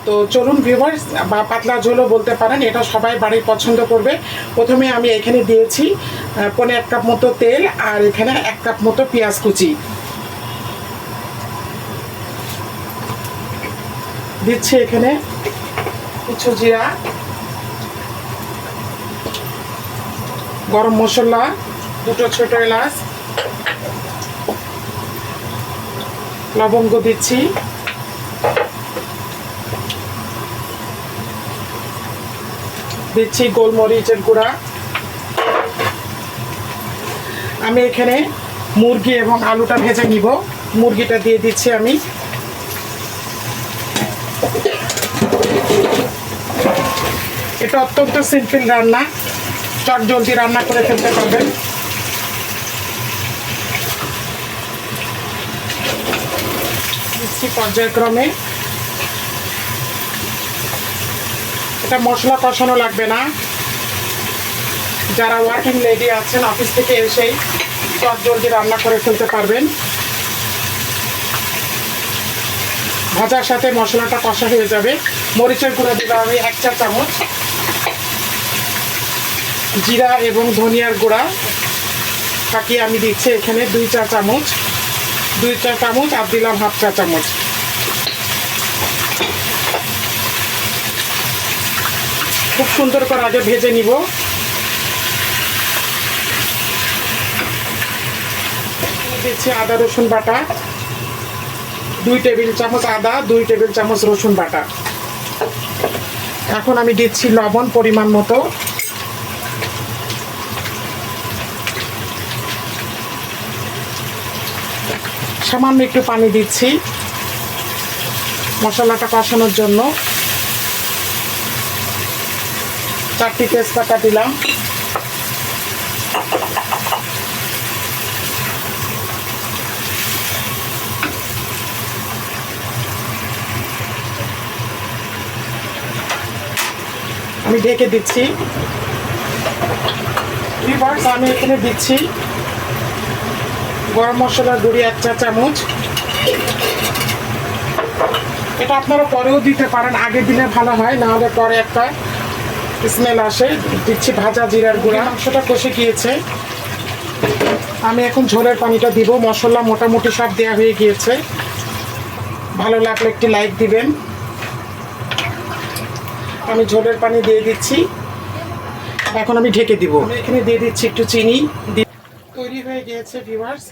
তো চলুন ভিউয়ার্স, বা পাতলা ঝোলও বলতে পারেন, এটা সবাই বাড়ির পছন্দ করবে। প্রথমে আমি এখানে দিয়েছি 1.5 কাপ মতো তেল, আর এখানে 1 কাপ মতো পেঁয়াজ কুচি দিচ্ছি। এখানে কিছু জিরা, গরম মশলা, 2টো ছোট এলাচ, লবঙ্গ দিচ্ছি, দিচ্ছি গোলমরিচের গুঁড়া। আমি এখানে মুরগি এবং আলুটা ভেজে নিব। মুরগিটা দিয়ে দিচ্ছি আমি। এটা অত্যন্ত সিম্পল রান্না, চট জলদি রান্না করে ফেলতে পারবেন। দিচ্ছি পর্যায়ক্রমে। এটা মশলা কষানো লাগবে না, যারা ওয়ার্কিং লেডি আছেন অফিস থেকে এসেই চট জলদি রান্না করে ফেলতে পারবেন। ভাজার সাথে মশলাটা কষা হয়ে যাবে। মরিচের গুঁড়া দিলাম আমি 1 চা চামচ, জিরা এবং ধনিয়ার গুঁড়া বাকি আমি দিচ্ছি এখানে 2 চা চামচ, 2 চা চামচ, আর দিলাম 1/2 চা চামচ। খুব সুন্দর করে আগে ভেজে নিব। দিচ্ছি আদা রসুন বাটা, 2 টেবিল চামচ আদা, 2 টেবিল চামচ রসুন বাটা। এখন আমি দিচ্ছি লবণ পরিমাণ মতো, সামান্য একটু পানি দিচ্ছি মশলাটা কষানোর জন্য। 4টি তেজপাতা দিলাম। আমি ঢেকে দিচ্ছি। আমি এখানে দিচ্ছি গরম মশলার গুঁড়ি 1 চা চামচ। এটা আপনারা পরেও দিতে পারেন, আগে দিলে ভালো হয়, নাহলে পরে একটা স্মেল আসে। দিচ্ছি ভাজা জিরার গুঁড়া। মাংসটা কষে গিয়েছে, আমি এখন ঝোলের পানিটা দিব। মশলা মোটামুটি সব দেওয়া হয়ে গিয়েছে। ভালো লাগলে একটি লাইক দিবেন। আমি ঝোলের পানি দিয়ে দিচ্ছি। এখন আমি ঢেকে দিব। আমি এখানে দিয়ে দিচ্ছি একটু চিনি। তৈরি হয়ে গিয়েছে ভিউয়ার্স